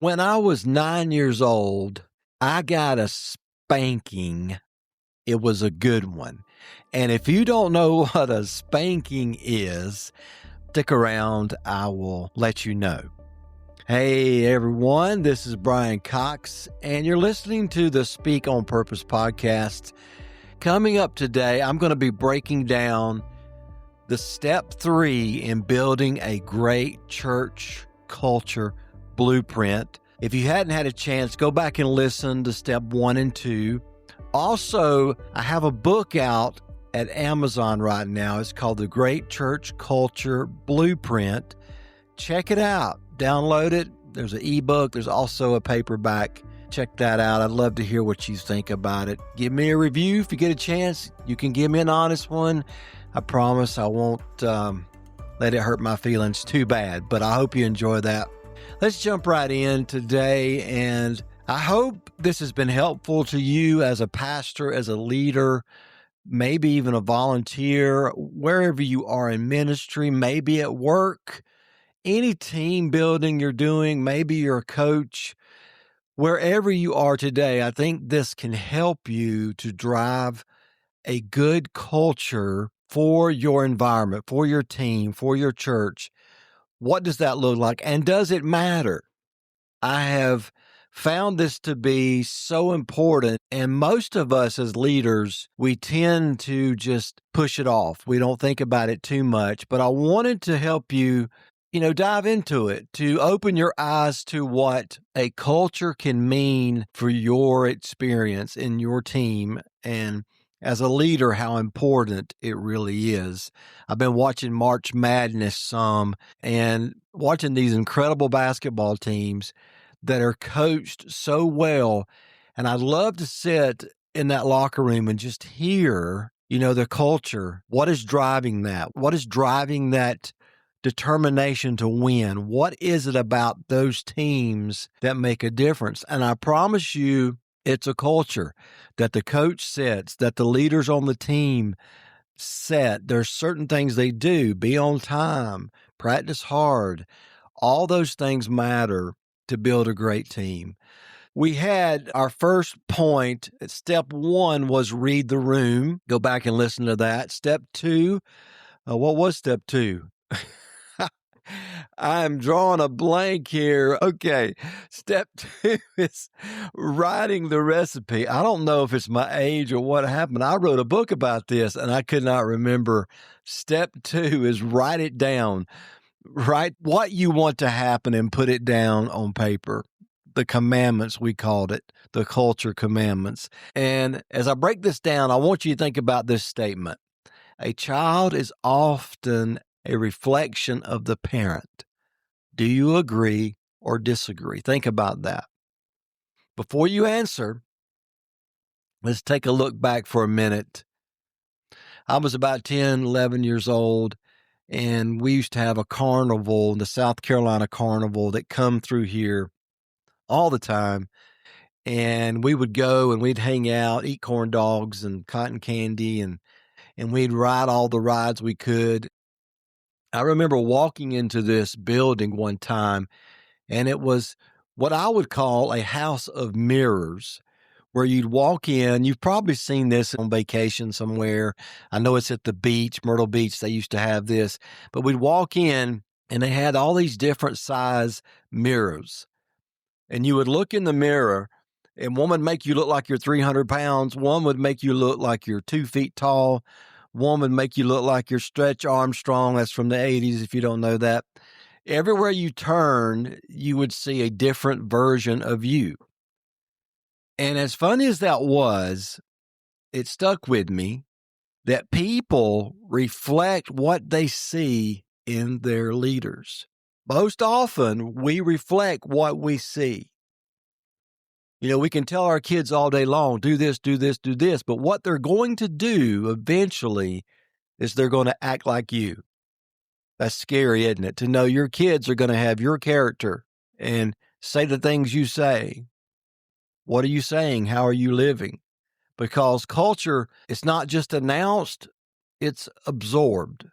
When I was 9 years old, I got a spanking. It was a good one. And if you don't know what a spanking is, stick around. I will let you know. Hey, everyone. This is Brian Cox, and you're listening to the Speak on Purpose podcast. Coming up today, I'm going to be breaking down the step 3 in building a great church culture blueprint. If you hadn't had a chance, go back and listen to step 1 and 2. Also, I have a book out at Amazon right now. It's called The Great Church Culture Blueprint. Check it out. Download it. There's an ebook. There's also a paperback. Check that out. I'd love to hear what you think about it. Give me a review if you get a chance. You can give me an honest one. I promise I won't let it hurt my feelings too bad, but I hope you enjoy that. Let's jump right in today, and I hope this has been helpful to you as a pastor, as a leader, maybe even a volunteer, wherever you are in ministry, maybe at work, any team building you're doing, maybe you're a coach. Wherever you are today, I think this can help you to drive a good culture for your environment, for your team, for your church. What does that look like? And does it matter? I have found this to be so important. And most of us as leaders, we tend to just push it off. We don't think about it too much. But I wanted to help you, dive into it, to open your eyes to what a culture can mean for your experience in your team, and as a leader, how important it really is. I've been watching March Madness some and watching these incredible basketball teams that are coached so well. And I love to sit in that locker room and just hear, the culture. What is driving that? What is driving that determination to win? What is it about those teams that make a difference? And I promise you, it's a culture that the coach sets, that the leaders on the team set. There's certain things they do. Be on time, practice hard. All those things matter to build a great team. We had our first point. Step 1 was read the room. Go back and listen to that. Step 2, what was step 2? I'm drawing a blank here. Okay. Step 2 is writing the recipe. I don't know if it's my age or what happened. I wrote a book about this and I could not remember. Step 2 is write it down. Write what you want to happen and put it down on paper. The commandments, we called it, the culture commandments. And as I break this down, I want you to think about this statement. A child is often a reflection of the parent. Do you agree or disagree? Think about that. Before you answer, let's take a look back for a minute. I was about 10, 11 years old, and we used to have a carnival, the South Carolina Carnival, that come through here all the time. And we would go and we'd hang out, eat corn dogs and cotton candy, and we'd ride all the rides we could. I remember walking into this building one time, and it was what I would call a house of mirrors, where you'd walk in. You've probably seen this on vacation somewhere. I know it's at the beach, Myrtle Beach. They used to have this, but we'd walk in and they had all these different size mirrors, and you would look in the mirror, and one would make you look like you're 300 pounds. One would make you look like you're 2 feet tall. One would make you look like you're Stretch Armstrong. That's from the 80s, if you don't know that. Everywhere you turn, you would see a different version of you. And as funny as that was, it stuck with me that people reflect what they see in their leaders. Most often, we reflect what we see. We can tell our kids all day long, do this, do this, do this, but what they're going to do eventually is they're going to act like you. That's scary, isn't it? To know your kids are going to have your character and say the things you say. What are you saying? How are you living? Because culture is not just announced, it's absorbed.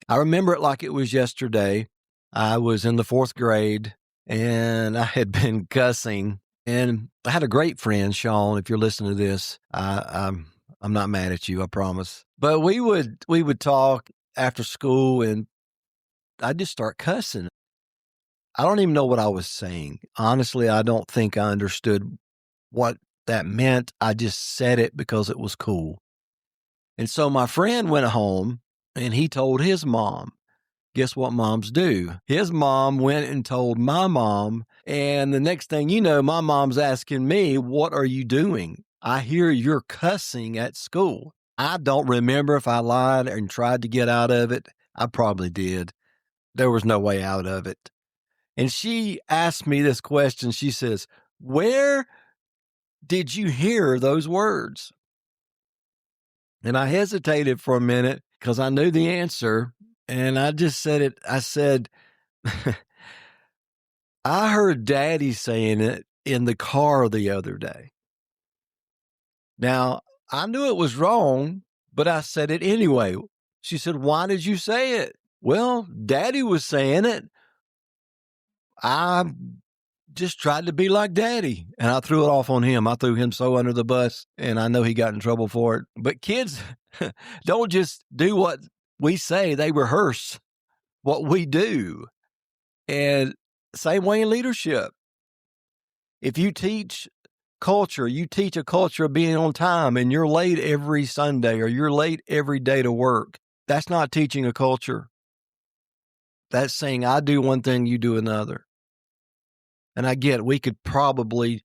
I remember it like it was yesterday. I was in the 4th grade, and I had been cussing. And I had a great friend, Sean. If you're listening to this, I'm not mad at you, I promise. But we would talk after school, and I'd just start cussing. I don't even know what I was saying. Honestly, I don't think I understood what that meant. I just said it because it was cool. And so my friend went home and he told his mom. Guess what moms do? His mom went and told my mom. And the next thing you know, my mom's asking me, "What are you doing? I hear you're cussing at school." I don't remember if I lied and tried to get out of it. I probably did. There was no way out of it. And she asked me this question. She says, "Where did you hear those words?" And I hesitated for a minute because I knew the answer. And I just said it. I said, "I heard Daddy saying it in the car the other day." Now, I knew it was wrong, but I said it anyway. She said, "Why did you say it?" "Well, Daddy was saying it. I just tried to be like Daddy." And I threw it off on him. I threw him so under the bus, and I know he got in trouble for it. But kids don't just do what we say, they rehearse what we do. And same way in leadership. If you teach culture, you teach a culture of being on time, and you're late every Sunday or you're late every day to work, that's not teaching a culture. That's saying, I do one thing, you do another. And I get it, we could probably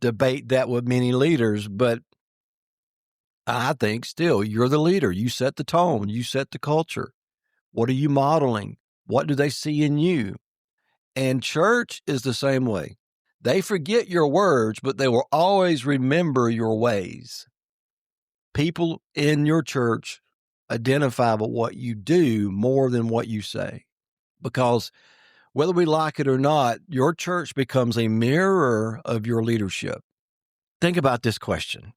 debate that with many leaders, but I think still you're the leader. You set the tone, you set the culture. What are you modeling? What do they see in you? And church is the same way. They forget your words, but they will always remember your ways. People in your church identify with what you do more than what you say. Because whether we like it or not, your church becomes a mirror of your leadership. Think about this question.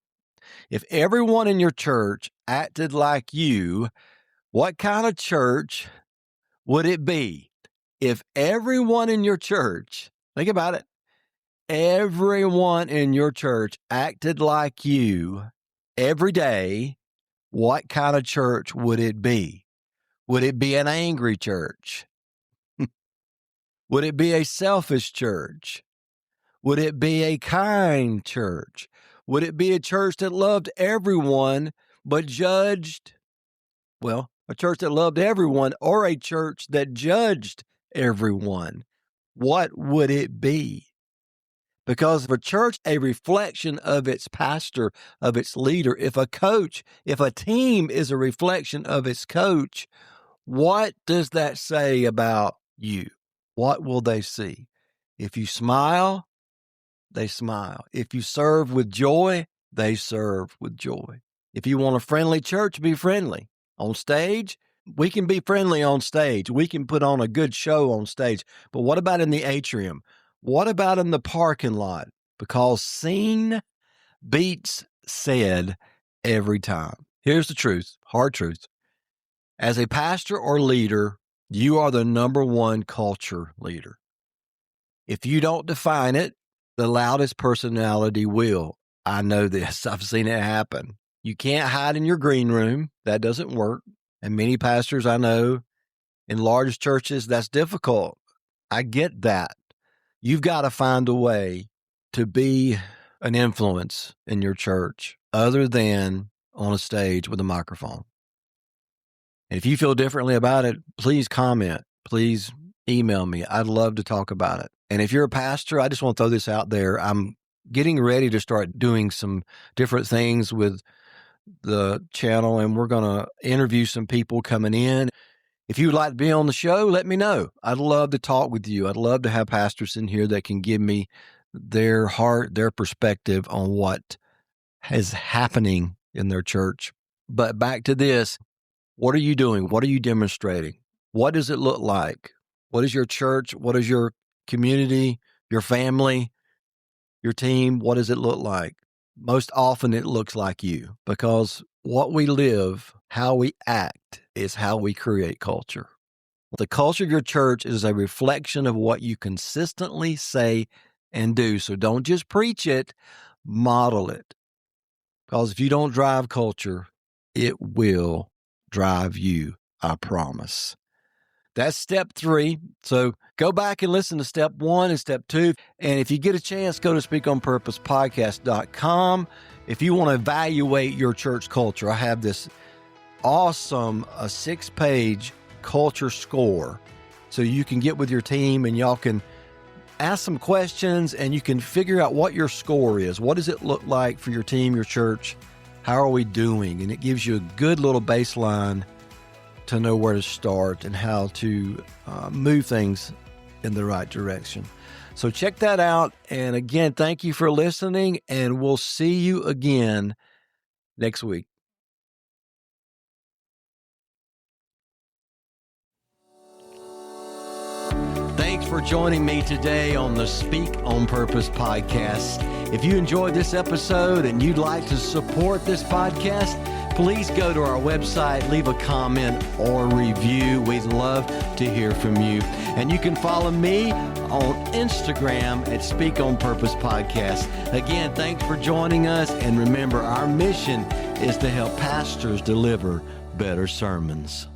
If everyone in your church acted like you, what kind of church would it be? If everyone in your church, think about it, everyone in your church acted like you every day, what kind of church would it be? Would it be an angry church? Would it be a selfish church? Would it be a kind church? Would it be a church that loved everyone but judged? Well, a church that loved everyone or a church that judged everyone? What would it be? Because if a church, a reflection of its pastor, of its leader, if a team is a reflection of its coach, what does that say about you? What will they see? If you smile, they smile. If you serve with joy, they serve with joy. If you want a friendly church, be friendly. On stage, we can be friendly on stage. We can put on a good show on stage. But what about in the atrium? What about in the parking lot? Because seen beats said every time. Here's the truth, hard truth. As a pastor or leader, you are the number one culture leader. If you don't define it, the loudest personality will. I know this. I've seen it happen. You can't hide in your green room. That doesn't work. And many pastors I know in large churches, that's difficult. I get that. You've got to find a way to be an influence in your church other than on a stage with a microphone. And if you feel differently about it, please comment. Please email me. I'd love to talk about it. And if you're a pastor, I just want to throw this out there. I'm getting ready to start doing some different things with the channel, and we're going to interview some people coming in. If you would like to be on the show, let me know. I'd love to talk with you. I'd love to have pastors in here that can give me their heart, their perspective on what is happening in their church. But back to this. What are you doing? What are you demonstrating? What does it look like? What is your church? What is your community, your family, your team? What does it look like? Most often it looks like you, because what we live, how we act is how we create culture. The culture of your church is a reflection of what you consistently say and do. So don't just preach it, model it. Because if you don't drive culture, it will drive you, I promise. That's step 3. So go back and listen to step 1 and step 2. And if you get a chance, go to speakonpurposepodcast.com. If you want to evaluate your church culture, I have this awesome 6-page culture score. So you can get with your team and y'all can ask some questions and you can figure out what your score is. What does it look like for your team, your church? How are we doing? And it gives you a good little baseline to know where to start and how to move things in the right direction. So check that out. And again, thank you for listening, and we'll see you again next week. Thanks for joining me today on the Speak on Purpose podcast. If you enjoyed this episode and you'd like to support this podcast, please go to our website, leave a comment or review. We'd love to hear from you. And you can follow me on Instagram at Speak on Purpose Podcast. Again, thanks for joining us. And remember, our mission is to help pastors deliver better sermons.